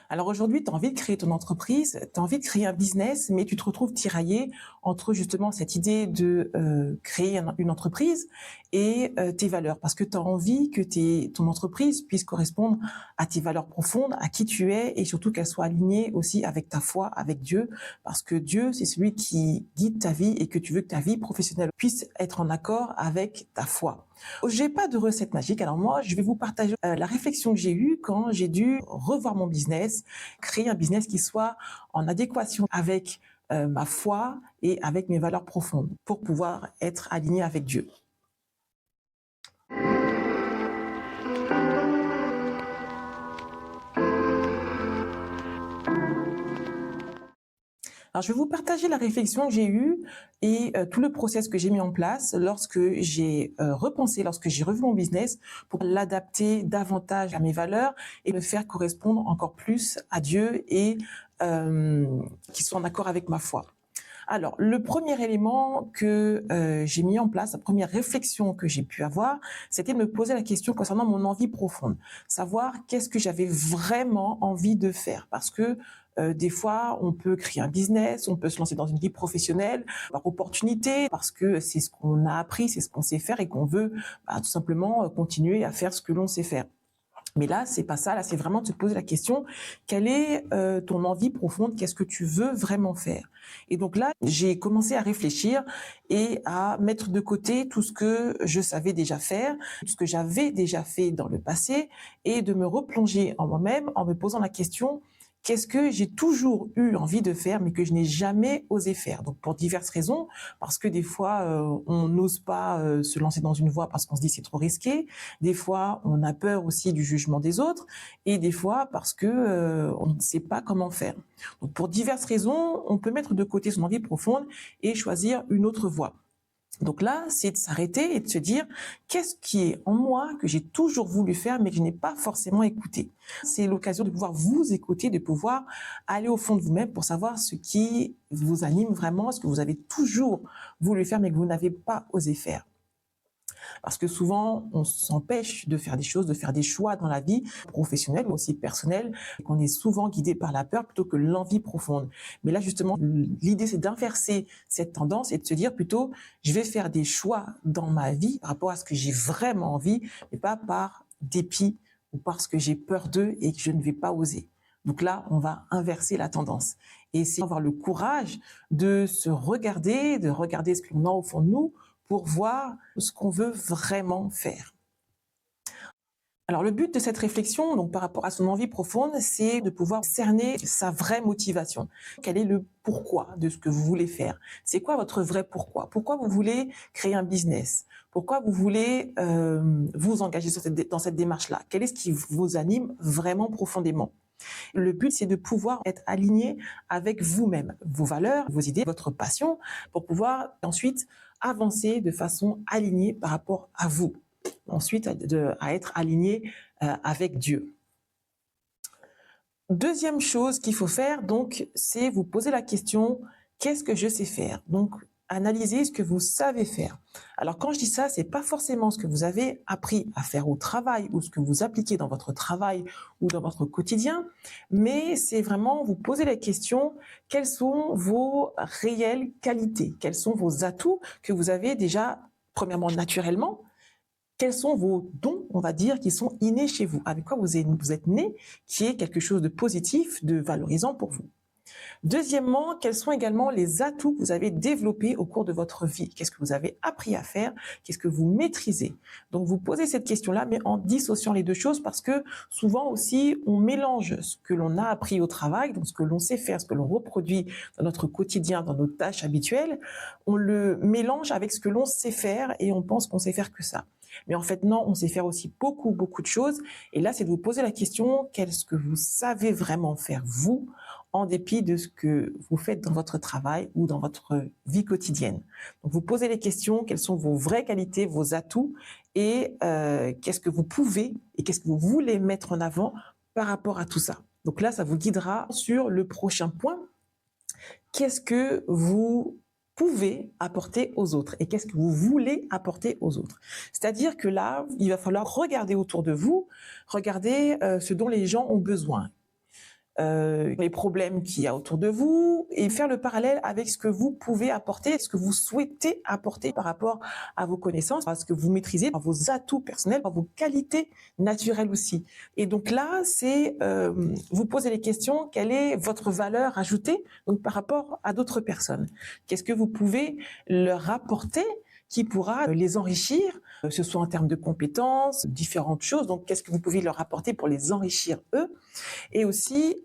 Alors aujourd'hui, tu as envie de créer ton entreprise, tu as envie de créer un business, mais tu te retrouves tiraillé entre justement cette idée de créer une entreprise et tes valeurs, parce que tu as envie que ton entreprise puisse correspondre à tes valeurs profondes, à qui tu es, et surtout qu'elle soit alignée aussi avec ta foi, avec Dieu, parce que Dieu, c'est celui qui guide ta vie et que tu veux que ta vie professionnelle puisse être en accord avec ta foi. J'ai pas de recette magique. Alors moi, je vais vous partager la réflexion que j'ai eue quand j'ai dû revoir mon business, créer un business qui soit en adéquation avec ma foi et avec mes valeurs profondes pour pouvoir être aligné avec Dieu. Alors, je vais vous partager la réflexion que j'ai eue et tout le process que j'ai mis en place lorsque j'ai repensé, lorsque j'ai revu mon business pour l'adapter davantage à mes valeurs et le faire correspondre encore plus à Dieu et qu'il soit en accord avec ma foi. Alors, le premier élément que j'ai mis en place, la première réflexion que j'ai pu avoir, c'était de me poser la question concernant mon envie profonde, savoir qu'est-ce que j'avais vraiment envie de faire, parce que des fois, on peut créer un business, on peut se lancer dans une vie professionnelle par opportunité, parce que c'est ce qu'on a appris, c'est ce qu'on sait faire et qu'on veut tout simplement continuer à faire ce que l'on sait faire. Mais là, c'est pas ça. Là, c'est vraiment de se poser la question, quelle est ton envie profonde? Qu'est-ce que tu veux vraiment faire? Et donc là, j'ai commencé à réfléchir et à mettre de côté tout ce que je savais déjà faire, tout ce que j'avais déjà fait dans le passé, et de me replonger en moi-même en me posant la question, qu'est-ce que j'ai toujours eu envie de faire, mais que je n'ai jamais osé faire? Donc pour diverses raisons, parce que des fois, on n'ose pas se lancer dans une voie parce qu'on se dit c'est trop risqué. Des fois, on a peur aussi du jugement des autres, et des fois parce que on ne sait pas comment faire. Donc pour diverses raisons, on peut mettre de côté son envie profonde et choisir une autre voie. Donc là, c'est de s'arrêter et de se dire, qu'est-ce qui est en moi que j'ai toujours voulu faire mais que je n'ai pas forcément écouté. C'est l'occasion de pouvoir vous écouter, de pouvoir aller au fond de vous-même pour savoir ce qui vous anime vraiment, ce que vous avez toujours voulu faire mais que vous n'avez pas osé faire. Parce que souvent, on s'empêche de faire des choses, de faire des choix dans la vie professionnelle ou aussi personnelle, et qu'on est souvent guidé par la peur plutôt que l'envie profonde. Mais là, justement, l'idée, c'est d'inverser cette tendance et de se dire plutôt, je vais faire des choix dans ma vie par rapport à ce que j'ai vraiment envie, mais pas par dépit ou parce que j'ai peur d'eux et que je ne vais pas oser. Donc là, on va inverser la tendance. Et c'est avoir le courage de se regarder, de regarder ce que l'on a au fond de nous, pour voir ce qu'on veut vraiment faire. Alors le but de cette réflexion, donc par rapport à son envie profonde, c'est de pouvoir cerner sa vraie motivation. Quel est le pourquoi de ce que vous voulez faire? C'est quoi votre vrai pourquoi? Pourquoi vous voulez créer un business? Pourquoi vous voulez vous engager dans cette démarche-là? Quel est ce qui vous anime vraiment profondément? Le but, c'est de pouvoir être aligné avec vous-même, vos valeurs, vos idées, votre passion, pour pouvoir ensuite avancer de façon alignée par rapport à vous. Ensuite, à être aligné avec Dieu. Deuxième chose qu'il faut faire, donc, c'est vous poser la question, qu'est-ce que je sais faire? Donc, analysez ce que vous savez faire. Alors, quand je dis ça, c'est pas forcément ce que vous avez appris à faire au travail ou ce que vous appliquez dans votre travail ou dans votre quotidien, mais c'est vraiment vous poser la question, quelles sont vos réelles qualités? Quels sont vos atouts que vous avez déjà, premièrement, naturellement? Quels sont vos dons, on va dire, qui sont innés chez vous? Avec quoi vous êtes né, qui est quelque chose de positif, de valorisant pour vous? Deuxièmement, quels sont également les atouts que vous avez développés au cours de votre vie? Qu'est-ce que vous avez appris à faire? Qu'est-ce que vous maîtrisez? Donc, vous posez cette question-là, mais en dissociant les deux choses, parce que souvent aussi, on mélange ce que l'on a appris au travail, donc ce que l'on sait faire, ce que l'on reproduit dans notre quotidien, dans nos tâches habituelles, on le mélange avec ce que l'on sait faire et on pense qu'on sait faire que ça. Mais en fait, non, on sait faire aussi beaucoup, beaucoup de choses. Et là, c'est de vous poser la question, qu'est-ce que vous savez vraiment faire, vous, en dépit de ce que vous faites dans votre travail ou dans votre vie quotidienne. Donc, vous posez les questions, quelles sont vos vraies qualités, vos atouts, et qu'est-ce que vous pouvez et qu'est-ce que vous voulez mettre en avant par rapport à tout ça. Donc là, ça vous guidera sur le prochain point. Qu'est-ce que vous pouvez apporter aux autres et qu'est-ce que vous voulez apporter aux autres. C'est-à-dire que là, il va falloir regarder autour de vous, regarder ce dont les gens ont besoin. les problèmes qu'il y a autour de vous et faire le parallèle avec ce que vous pouvez apporter, ce que vous souhaitez apporter par rapport à vos connaissances, à ce que vous maîtrisez, à vos atouts personnels, à vos qualités naturelles aussi. Et donc là, c'est vous posez les questions, quelle est votre valeur ajoutée donc par rapport à d'autres personnes? Qu'est-ce que vous pouvez leur apporter qui pourra les enrichir, que ce soit en termes de compétences, différentes choses. Donc, qu'est-ce que vous pouvez leur apporter pour les enrichir eux? Et aussi,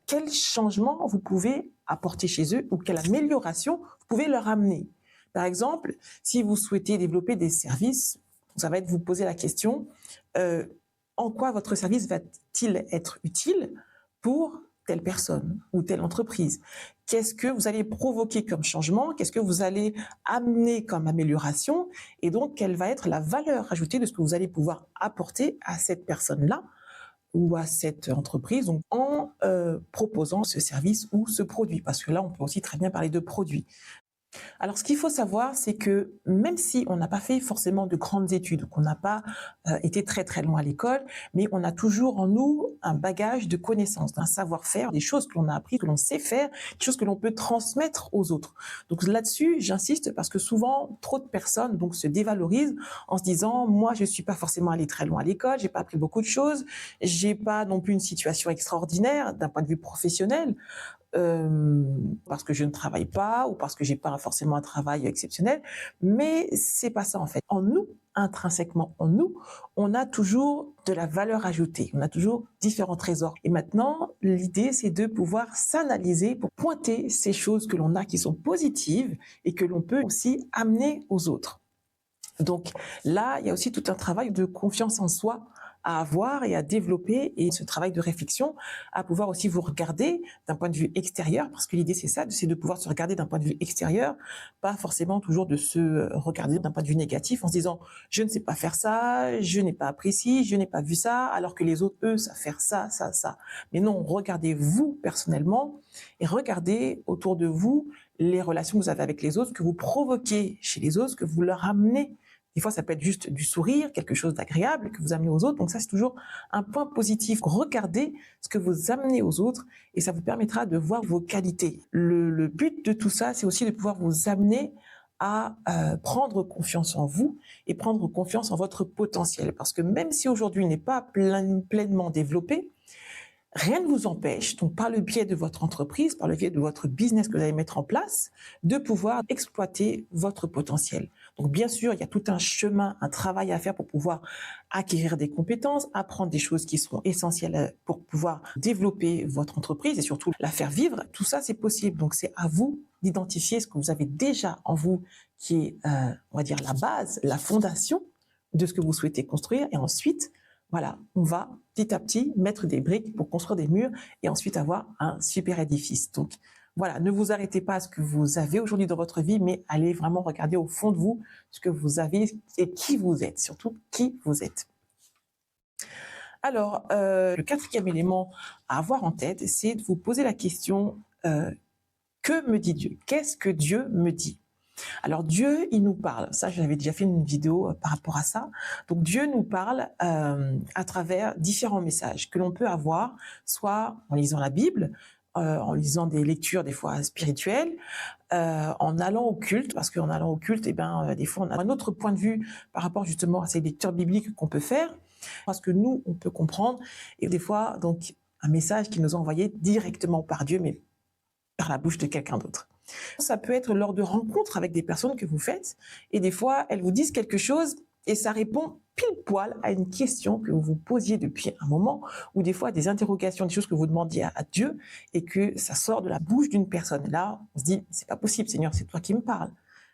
quel changement vous pouvez apporter chez eux ou quelle amélioration vous pouvez leur amener. Par exemple, si vous souhaitez développer des services, ça va être vous poser la question, en quoi votre service va-t-il être utile pour telle personne ou telle entreprise? Qu'est-ce que vous allez provoquer comme changement? Qu'est-ce que vous allez amener comme amélioration? Et donc, quelle va être la valeur ajoutée de ce que vous allez pouvoir apporter à cette personne-là ou à cette entreprise donc, en proposant ce service ou ce produit? Parce que là, on peut aussi très bien parler de produit. Alors, ce qu'il faut savoir, c'est que même si on n'a pas fait forcément de grandes études, qu'on n'a pas été très très loin à l'école, mais on a toujours en nous un bagage de connaissances, un savoir-faire, des choses que l'on a appris, que l'on sait faire, des choses que l'on peut transmettre aux autres. Donc là-dessus, j'insiste parce que souvent, trop de personnes donc se dévalorisent en se disant, moi, je suis pas forcément allé très loin à l'école, j'ai pas appris beaucoup de choses, j'ai pas non plus une situation extraordinaire d'un point de vue professionnel parce que je ne travaille pas ou parce que j'ai pas forcément un travail exceptionnel, mais c'est pas ça en fait. En nous, intrinsèquement en nous, on a toujours de la valeur ajoutée, on a toujours différents trésors. Et maintenant, l'idée c'est de pouvoir s'analyser pour pointer ces choses que l'on a qui sont positives et que l'on peut aussi amener aux autres. Donc là, il y a aussi tout un travail de confiance en soi à avoir et à développer, et ce travail de réflexion, à pouvoir aussi vous regarder d'un point de vue extérieur, parce que l'idée c'est ça, c'est de pouvoir se regarder d'un point de vue extérieur, pas forcément toujours de se regarder d'un point de vue négatif en se disant je ne sais pas faire ça, je n'ai pas appris ci, je n'ai pas vu ça, alors que les autres, eux, savent faire ça, ça, ça. Mais non, regardez-vous personnellement et regardez autour de vous les relations que vous avez avec les autres, que vous provoquez chez les autres, que vous leur amenez. Des fois, ça peut être juste du sourire, quelque chose d'agréable que vous amenez aux autres. Donc ça, c'est toujours un point positif. Regardez ce que vous amenez aux autres et ça vous permettra de voir vos qualités. Le but de tout ça, c'est aussi de pouvoir vous amener à prendre confiance en vous et prendre confiance en votre potentiel. Parce que même si aujourd'hui il n'est pas pleinement développé, rien ne vous empêche, donc par le biais de votre entreprise, par le biais de votre business que vous allez mettre en place, de pouvoir exploiter votre potentiel. Donc bien sûr, il y a tout un chemin, un travail à faire pour pouvoir acquérir des compétences, apprendre des choses qui seront essentielles pour pouvoir développer votre entreprise et surtout la faire vivre. Tout ça, c'est possible. Donc c'est à vous d'identifier ce que vous avez déjà en vous qui est, on va dire, la base, la fondation de ce que vous souhaitez construire. Et ensuite, voilà, on va petit à petit mettre des briques pour construire des murs et ensuite avoir un super édifice. Donc voilà, ne vous arrêtez pas à ce que vous avez aujourd'hui dans votre vie, mais allez vraiment regarder au fond de vous ce que vous avez et qui vous êtes, surtout qui vous êtes. Alors, le quatrième élément à avoir en tête, c'est de vous poser la question, que me dit Dieu? Qu'est-ce que Dieu me dit? Alors Dieu, il nous parle. Ça, j'avais déjà fait une vidéo par rapport à ça. Donc Dieu nous parle à travers différents messages que l'on peut avoir, soit en lisant la Bible, en lisant des lectures des fois spirituelles, en allant au culte, parce qu'en allant au culte, des fois on a un autre point de vue par rapport justement à ces lectures bibliques qu'on peut faire, parce que nous, on peut comprendre, et des fois, donc, un message qui nous est envoyé directement par Dieu, mais par la bouche de quelqu'un d'autre. Ça peut être lors de rencontres avec des personnes que vous faites et des fois, elles vous disent quelque chose et ça répond pile poil à une question que vous vous posiez depuis un moment ou des fois des interrogations, des choses que vous demandiez à Dieu et que ça sort de la bouche d'une personne. Là, on se dit, c'est pas possible, Seigneur, c'est toi qui me parles.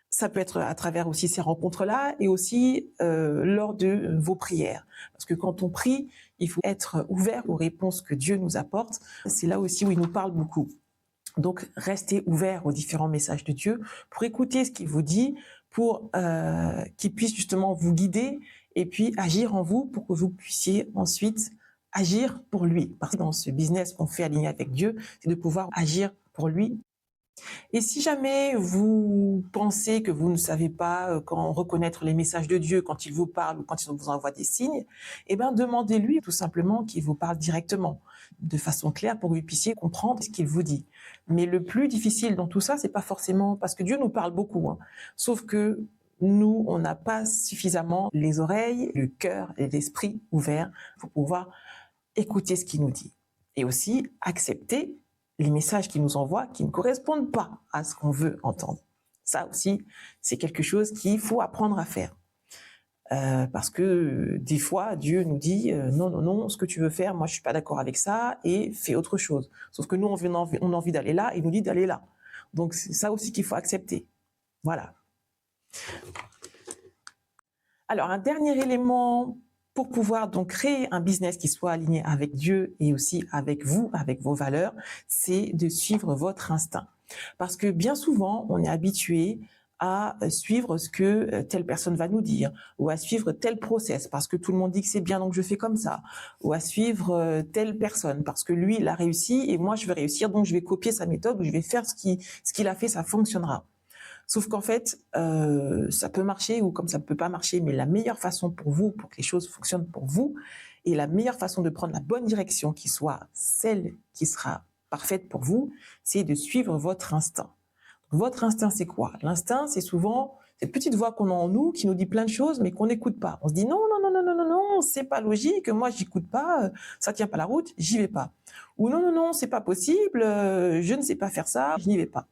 Ça peut être à travers aussi ces rencontres-là et aussi lors de vos prières. Parce que quand on prie, il faut être ouvert aux réponses que Dieu nous apporte. C'est là aussi où il nous parle beaucoup. Donc, restez ouverts aux différents messages de Dieu pour écouter ce qu'il vous dit, pour qu'il puisse justement vous guider et puis agir en vous pour que vous puissiez ensuite agir pour lui. Parce que dans ce business qu'on fait aligné avec Dieu, c'est de pouvoir agir pour lui Et si jamais vous pensez que vous ne savez pas quand reconnaître les messages de Dieu quand il vous parle ou quand il vous envoie des signes, eh bien demandez-lui tout simplement qu'il vous parle directement, de façon claire pour que vous puissiez comprendre ce qu'il vous dit. Mais le plus difficile dans tout ça, c'est pas forcément parce que Dieu nous parle beaucoup, hein, sauf que nous, on n'a pas suffisamment les oreilles, le cœur et l'esprit ouverts pour pouvoir écouter ce qu'il nous dit. Et aussi accepter les messages qu'il nous envoie qui ne correspondent pas à ce qu'on veut entendre. Ça aussi, c'est quelque chose qu'il faut apprendre à faire. Parce que des fois, Dieu nous dit non, non, non, ce que tu veux faire, moi je suis pas d'accord avec ça, et fais autre chose. Sauf que nous, on a envie d'aller là, et il nous dit d'aller là. Donc c'est ça aussi qu'il faut accepter. Voilà. Alors, un dernier élément pour pouvoir donc créer un business qui soit aligné avec Dieu et aussi avec vous, avec vos valeurs, c'est de suivre votre instinct. Parce que bien souvent, on est habitué à suivre ce que telle personne va nous dire, ou à suivre tel process parce que tout le monde dit que c'est bien donc je fais comme ça, ou à suivre telle personne parce que lui il a réussi et moi je veux réussir donc je vais copier sa méthode ou je vais faire ce qu'il a fait, ça fonctionnera. Sauf qu'en fait, ça peut marcher ou comme ça ne peut pas marcher, mais la meilleure façon pour vous, pour que les choses fonctionnent pour vous, et la meilleure façon de prendre la bonne direction qui soit celle qui sera parfaite pour vous, c'est de suivre votre instinct. Votre instinct, c'est quoi? L'instinct, c'est souvent cette petite voix qu'on a en nous qui nous dit plein de choses, mais qu'on n'écoute pas. On se dit non, non, non, non, non, non, non, c'est pas logique, moi j'écoute pas, ça tient pas la route, j'y vais pas. Ou non, non, non, c'est pas possible, je ne sais pas faire ça, je n'y vais pas.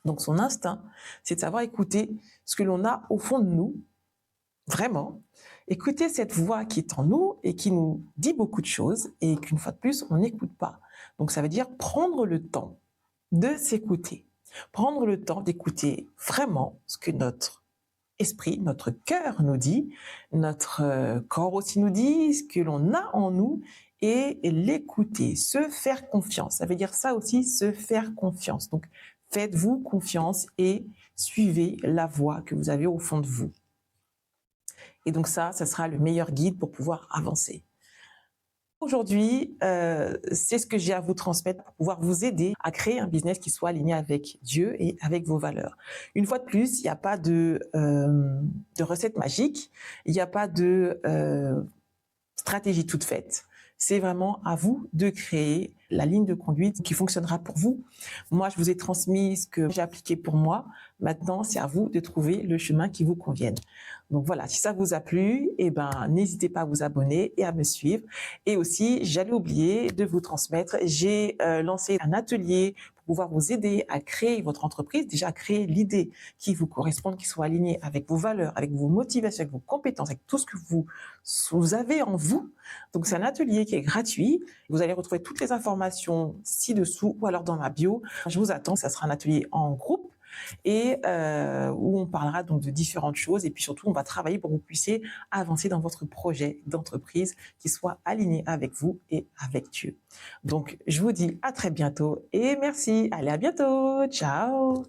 Donc son instinct, c'est de savoir écouter ce que l'on a au fond de nous, vraiment, écouter cette voix qui est en nous et qui nous dit beaucoup de choses et qu'une fois de plus, on n'écoute pas. Donc ça veut dire prendre le temps de s'écouter, prendre le temps d'écouter vraiment ce que notre esprit, notre cœur nous dit, notre corps aussi nous dit, ce que l'on a en nous et l'écouter, se faire confiance. Ça veut dire ça aussi, se faire confiance. Donc, faites-vous confiance et suivez la voie que vous avez au fond de vous. Et donc ça sera le meilleur guide pour pouvoir avancer. Aujourd'hui, c'est ce que j'ai à vous transmettre pour pouvoir vous aider à créer un business qui soit aligné avec Dieu et avec vos valeurs. Une fois de plus, il n'y a pas de recette magique, il n'y a pas de stratégie toute faite. C'est vraiment à vous de créer la ligne de conduite qui fonctionnera pour vous. Moi, je vous ai transmis ce que j'ai appliqué pour moi. Maintenant, c'est à vous de trouver le chemin qui vous convienne. Donc voilà, si ça vous a plu, eh ben, n'hésitez pas à vous abonner et à me suivre. Et aussi, j'allais oublier de vous transmettre, j'ai lancé un atelier pour pouvoir vous aider à créer votre entreprise, déjà à créer l'idée qui vous corresponde, qui soit alignée avec vos valeurs, avec vos motivations, avec vos compétences, avec tout ce que vous avez en vous. Donc c'est un atelier qui est gratuit. Vous allez retrouver toutes les informations ci-dessous ou alors dans ma bio. Je vous attends, ça sera un atelier en groupe et où on parlera donc de différentes choses et puis surtout on va travailler pour que vous puissiez avancer dans votre projet d'entreprise qui soit aligné avec vous et avec Dieu. Donc je vous dis à très bientôt et merci. Allez, à bientôt. Ciao.